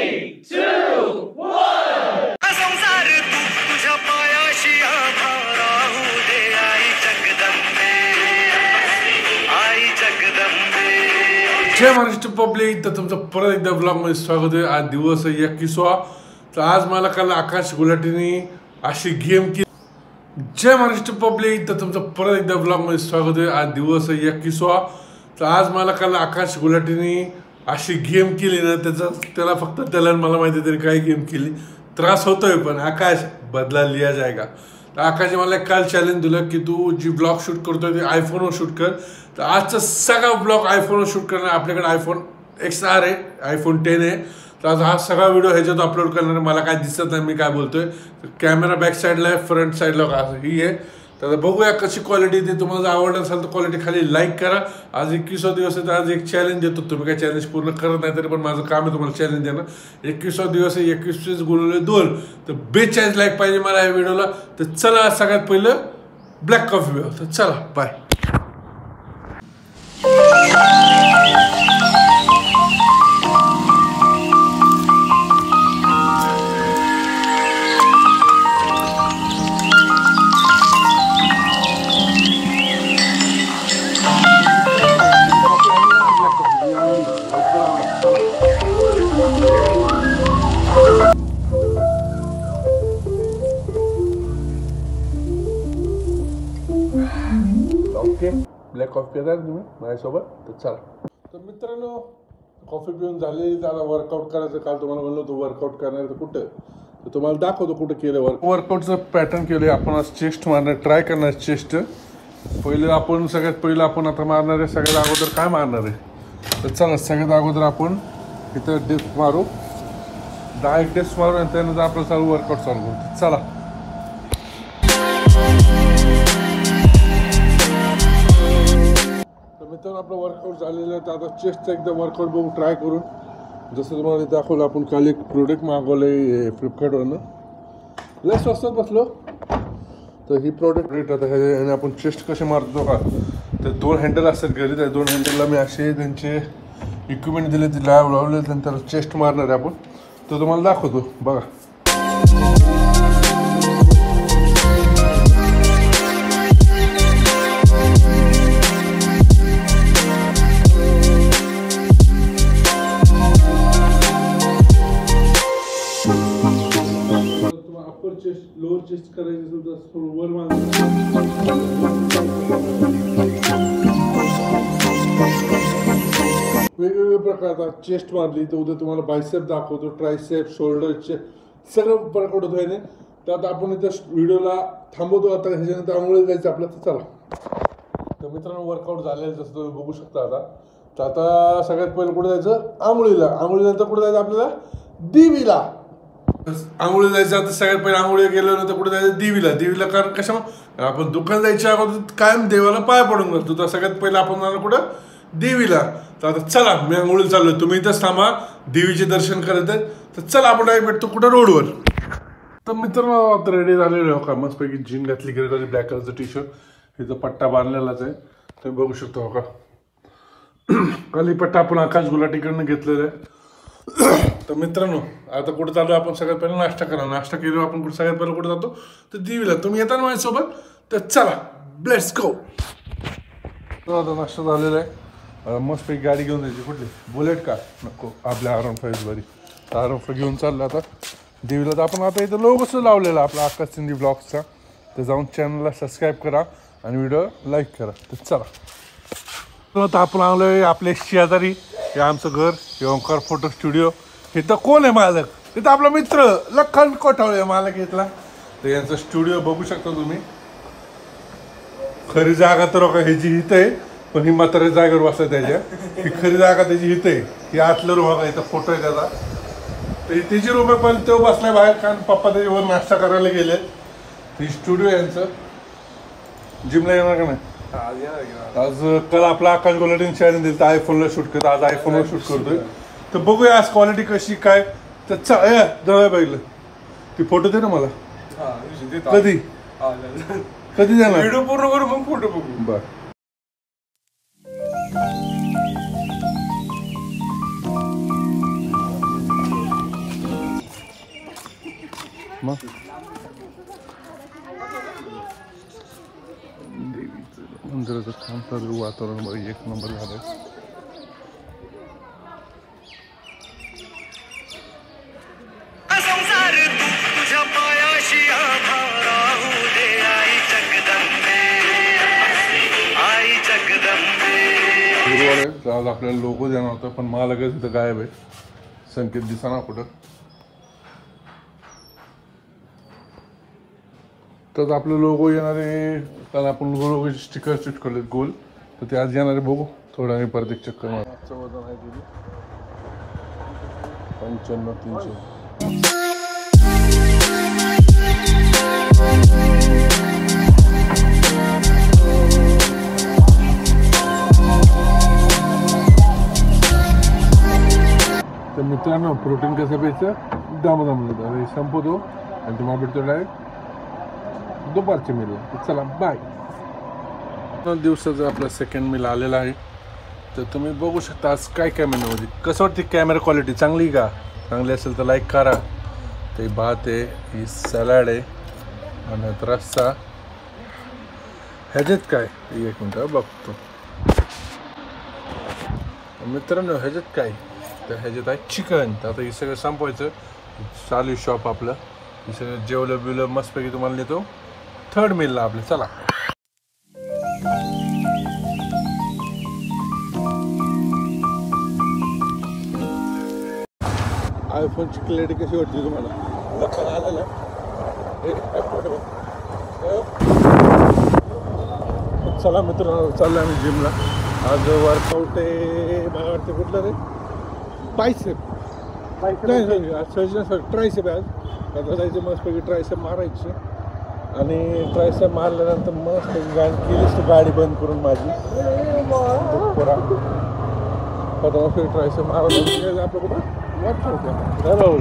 3, 2, 1. संसार तू तुझ्या पायाशी आभारा होऊ दे आई जगदंबे, आई जगदंबे. जय महाराष्ट्र पब्लिक. तर तुमचं परत एकदा ब्लॉगमध्ये स्वागत आहे. आज दिवस आहे 21वा. तर आज मला काल आकाश गुलाटीने अशी गेम केली. जय महाराष्ट्र पब्लिक. तर तुमचं परत एकदा ब्लॉगमध्ये स्वागत आहे. आज दिवस आहे 21वा. तर आज मला काल आकाश गुलाटीने अशी गेम केली ना, त्याला फक्त त्याला मला माहिती तरी काय गेम केली. त्रास होतोय पण आकाश बदला लिया जाएगा. तर आकाशने मला काल चॅलेंज दिलं की तू जी ब्लॉग शूट करतोय ते आयफोनवर शूट कर. तर आजचा सगळा ब्लॉग आयफोनवर शूट करणार. आपल्याकडे आयफोन XR आहे, आयफोन 10 आहे. तर आज हा सगळा व्हिडिओ ह्याच्यात अपलोड करणार. मला काय दिसत नाही मी काय बोलतोय. कॅमेरा बॅक साईडला आहे, फ्रंट साईडला ही आहे. तर बघूया कशी क्वालिटी ते. तुम्हाला जर आवडलं असेल तर क्वालिटी खाली लाईक करा. आज 21वा दिवस आहे तर आज एक चॅलेंज देतो. तुम्ही काय चॅलेंज पूर्ण करत नाही तरी पण माझं काम आहे तुम्हाला चॅलेंज देणं. 21वा दिवस आहे, 21 गुणिले 2 तर 42 लाईक पाहिजे मला या व्हिडिओला. तर चला सगळ्यात पहिलं ब्लॅक कॉफी पिऊ. तर चला बाय. ओके, ब्लॅक कॉफी पिता तुम्ही माझ्यासोबत. तर चला. तर मित्रांनो, कॉफी पिऊन झालेली. आता वर्कआउट करायचं. काल तुम्हाला म्हणलं होतं वर्कआउट करणार तर कुठं. तर तुम्हाला दाखवतो कुठं केलं वर्कआउटचं पॅटर्न केलं. आपण आज चेस्ट मारणार, ट्राय करणार चेस्ट. सगळ्यात पहिलं आपण आता मारणार आहे. सगळ्यात अगोदर काय मारणार आहे तर चला सगळ्यात अगोदर आपण इथं डेस्क मारू. 10 डेस्क मारू आणि त्यानंतर आपलं चालू वर्कआउट चालू करू. चला. मित्रांनो, आपलं वर्कआउट झालेलं आहे. तर आता चेस्टचं एकदा वर्कआउट बघू ट्राय करून. जसं तुम्हाला दाखवलं, आपण काल एक प्रोडक्ट मागवलं आहे फ्लिपकार्टवरनं. लय स्वस्तात बसलो. तर ही प्रोडक्ट आता ह्याने आपण चेस्ट कसे मारतो का, तर 2 हँडल असतात घरी. त्या 2 हँडलला मी असे त्यांचे इक्विपमेंट दिले, ते लावले. त्याला चेस्ट मारणार आहे आपण. तर तुम्हाला दाखवतो बघा. लोअर चेस्ट करायचं असेल तर थोडं वर वेगवेगळ्या प्रकारचा चेस्ट मारली. तर उद्या तुम्हाला बायसेप दाखवतो, ट्रायसेप, शोल्डर, चेस्ट सगळं वर्कआउट होतो याने. तर आता आपण इथं व्हिडिओला थांबवतो. आता ह्याच्यानंतर आंघोळीला जायचं आपलं. तर चला. तर मित्रांनो, वर्कआउट झालेलं जसं तुम्ही बघू शकता. तर आता सगळ्यात पहिलं कुठे जायचं, आंघोळीला. आंघोळीनंतर कुठे जायचं आपल्याला, देवीला. आंघोळी जायचं. आता सगळ्यात पहिले आंघोळी गेल्यानंतर कुठे जायचं, देवीला. कारण कशामुळे आपण दुकान जायच्या अगोदर कायम देवाला पाय पडून घालतो. तर सगळ्यात पहिलं आपण जाणार कुठं, देवीला. तर आता चला, मी आंघोळीला चाललोय. तुम्ही इथंच थांबा, देवीचे दर्शन करत आहेत. तर चला आपण डायरेक्ट भेटतो कुठं, रोडवर. तर मित्रांनो, आता रेडी झालेलो हो का. मस्तपैकी जीन घातली, ग्रे ब्लॅक कलरचं टी-शर्ट. इथं पट्टा बांधलेलाच आहे, तुम्ही बघू शकता हो का. काल पट्टा आपण आकाश गुलाटीकडनं घेतलेला आहे. तर मित्रांनो, आता कुठं चालू आपण सगळ्यात पहिला नाश्ता करा. नाश्ता केल्यावर आपण सगळ्यात पहिलं कुठं जातो, तर देवीला. तुम्ही येता ना माझ्यासोबत. तर चला, लेट्स गो. आता नाश्ता झालेला आहे. मस्त एक गाडी घेऊन जायची. कुठली, बुलेट का नको, आपल्या R15 बरी. R15 घेऊन चाललं आता देवीला. तर आपण आता इथं लोगोच लावलेला आपला आकाश शिंदे ब्लॉग्सचा. तर जाऊन चॅनलला सबस्क्राईब करा आणि व्हिडिओ लाईक करा. तर चला. आता आपण आलोय आपल्या शेजारी. हे आमचं घर, हे ओंकार फोटो स्टुडिओ. इथं कोण आहे मालक, इथं आपला मित्र लखन कोठावळे मालक इथला. तर यांचा स्टुडिओ बघू शकता तुम्ही. खरी जागा तर ह्याची इथं आहे, पण ही म्हाताऱ्या जागेवर बसत त्याच्या. ही खरी जागा त्याची इथं आहे. ही आतलं रूम बघा, इथं फोटो आहे त्याचा. तर त्याची रूम आहे, पण तो बसलाय बाहेर कारण पप्पा त्याच्यावर नाश्ता करायला गेले. ही स्टुडिओ यांचं. जिमला येणार का नाही आज. काल आपला आकाश गुलाटीने चॅलेंज दिलं तर आयफोनला शूट करतो. आज आयफोनवर शूट करतोय. तर बघूया आज क्वालिटी कशी काय. तर जवळ बघितलं ती फोटो दे ना मला. कधी देणार, व्हिडिओ पूर्ण करू मग फोटो बघू. बरं. मग देवीचं मंदिराचं काम चालू, वातावरण बघ एक नंबर झालं. संसार तू तुझ्या पायाशी आभा राहू दे आई जगदंबे, आई जगदंबे. गुरुवार आहे, आज आपल्याला लोगो देणार होतं पण मला लगेच इथं गायब आहे, संकेत दिसाना कुठं. तर आपलं लोगो येणार आहे, काल आपण लोगोचे स्टिकर चिटकवलेत गोल, तर ते आज येणार आहे. बघू थोडा आणि परत एक चक्कर मार. आजचं वजन आहे दिली 95-300. तर मित्रांनो, प्रोटीन कसं प्यायचं दामदामलं हे संपवतो आणि तुम्हाला भेटतो डायरेक्ट दुपारच्या मिलला. चला बाय. दिवसाचं आपलं सेकंड मिल आलेला आहे. तर तुम्ही बघू शकता आज काय काय मेनूमध्ये. कसं वाटते कॅमेरा क्वालिटी चांगली का? चांगली असेल तर लाईक करा. ते भात आहे, ही सॅलड आहे आणि रस्सा. ह्याच्यात काय एक मिनटं बघतो मित्रांनो, ह्याच्यात काय तर ह्याच्यात आहे चिकन. तर आता हे सगळं संपवायचं. चालू शॉप आपलं, हे सगळं जेवलं बिवलं मस्तपैकी तुम्हाला नेतो थर्ड मिलला आपलं. चला. आयफोनची क्लॅरिटी कशी वाटते तुम्हाला? चला मित्रांनो, चाललं आम्ही जिमला. आज वर्कआउट आहे मला वाटतं कुठलं रे, बायसेप नाही सॉरी ट्रायसेप आहे. आज आता जायचं मस्तपैकी ट्रायसेप मारायची आणि ट्रायसेप मारल्यानंतर मस्त गाडी केलीच तर गाडी बंद करून माझी ट्रायसेप मारलं आपलं कुठं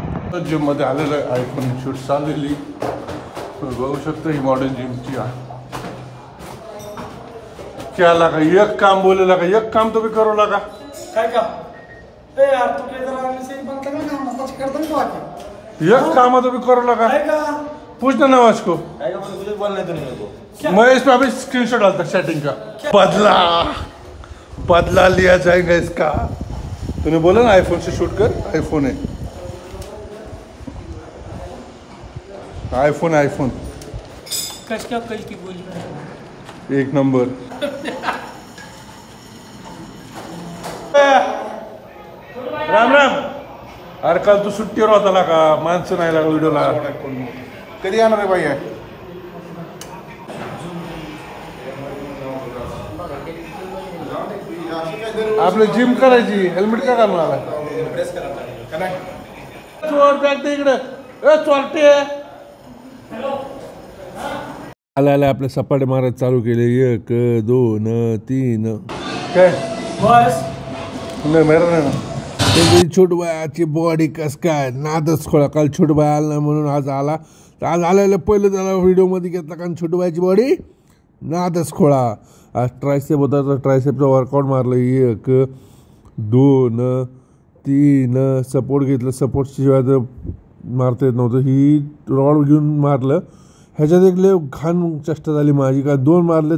वाटतं जिममध्ये आलेलं आहे. आयफोन शूट चाललेली बघू शकतो. ही मॉडर्न जिमची आहे. क्या लगा एक काम बोलेला का, एक काम तो भी करो लगा. काय काम ए यार, तू काय जरा से बनता का काम मत करता तो आके एक काम तो भी करो लगा. काय का पूछना नवाज को. काय का मुझे बोलना है तो नहीं को. मैं इस पे अभी स्क्रीनशॉट डालता सेटिंग का. बदला लिया जाएगा इसका. तूने बोला ना आईफोन से शूट कर. आईफोन है, आईफोन कस क्या कल की बोली एक नंबर. राम राम. अरे काल तू सुट्टीवर होता का? माणसं नाही लागला व्हिडिओला. कधी येणार आहे बाई? आपलं जिम करायची. हेल्मेट का घालून चोर बॅग इकडे चोरटे आला. आपल्या सपाटे मारायला चालू केले. 1 2 3 काय बस नाही मेरा नाही ना. छोट बायाची बॉडी कस काय नादच खोळा. काल छोट बाय आला नाही म्हणून आज आला. तर आज आल्याला पहिलं त्याला व्हिडिओमध्ये घेतला कारण छोट बायाची बॉडी नादच खोळा. आज ट्रायसेप होता तर ट्रायसेपचा वर्कआउट मारलं. 1 2 3 सपोर्ट घेतलं. सपोर्टची शिवाय तर मारता येत नव्हतं. ही रॉड घेऊन मारलं. ह्याच्यात एक लय घाण चेष्टा झाली माझी. का 2 मारले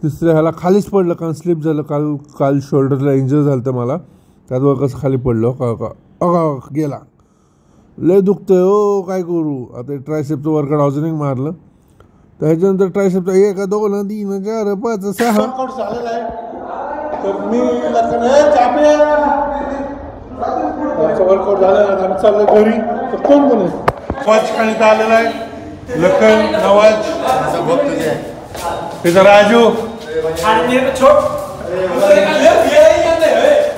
तिसऱ्या ह्याला खालीच पडलं कारण स्लिप झालं. काल शोल्डरला इंजर झालं तर मला त्यात कसं खाली पडलं का गेला. लय दुखतंय हो, काय करू. आता ट्रायसेपचं वर्कआउट अजून एक मारलं. तर ह्याच्यानंतर ट्रायसेपचा 1 2 3 4 5 6 वर्कआउट झालेला आहे. तर मी वर्कआउट झालेला आम्ही चाललो घरी. तर कोण कोण आहे? पाच खाणीत आलेला आहे. लखन नवाज इधर राजू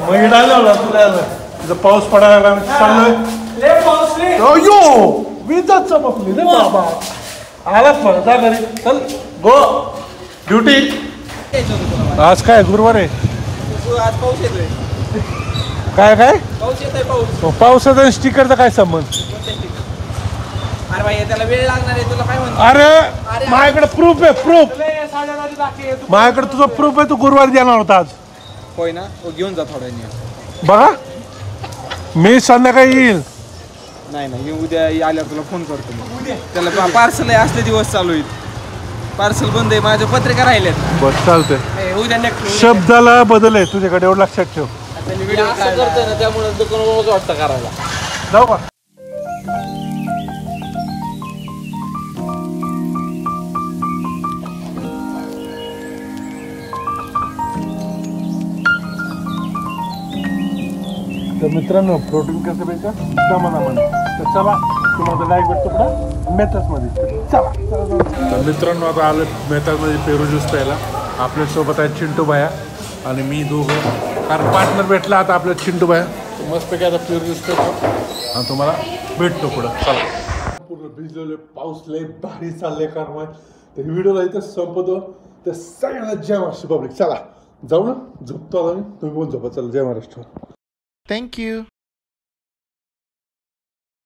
मग डालला तुला तिथं पाऊस पडायला चाललोय. विजत चमकली रे बाबा. आलाच मला जा घरी. चल गो ड्युटी. आज काय गुरुवार आहे. आज पाऊस येतोय. काय काय पाऊस येतोय. पाऊस पावसाचा स्टिकरचा काय संबंध? अरे भाई त्याला वेळ लागणार आहे. तुला काय म्हणतो? अरे माझ्याकडे प्रूफ आहे. प्रूफ माझ्याकडे तुझं प्रूफ आहे. तू गुरुवारी देणार होता आज. होय ना, तो घेऊन जा थोड्या वेळाने. बघा मी संध्याकाळी येईल. नाही नाही उद्या आल्यावर तुला फोन करतो मी. उद्या त्याला पार्सल आहे असले दिवस चालू आहेत. पार्सल बंद आहे माझ्या पत्रिका राहिल्यात. बस चालतंय. उद्या नेक्स्ट शब्दाला बदल आहे तुझ्याकडे एवढं लक्षात ठेव. असं करतोय ना त्यामुळे दुकान वाटतं करायला. जाऊ का तर मित्रांनो प्रोटीन कसं भेटतं दमादमाने. तर चला तुम्हाला डायरेक्ट भेटतो पुढं मेथ्समध्ये. चला तर मित्रांनो आता आलं मेथ्समध्ये पेरू ज्यूस प्यायला. आपल्यासोबत आहे चिंटू बाया आणि मी दोघं, कारण पार्टनर भेटला आता आपल्या चिंटू बाया. मस्तपैकी आता पेरू ज्यूस पितो आणि तुम्हाला भेटतो पुढं. चला पूर्ण भिजलेले पाऊस लय भारी चालले कारण तर व्हिडिओला इथं संपतो. तर सगळ्यांना जय महाराष्ट्र पब्लिक. चला जाऊ ना झोपतो आता मी. तुम्ही पण झोपा. चला जय महाराष्ट्र. Thank you.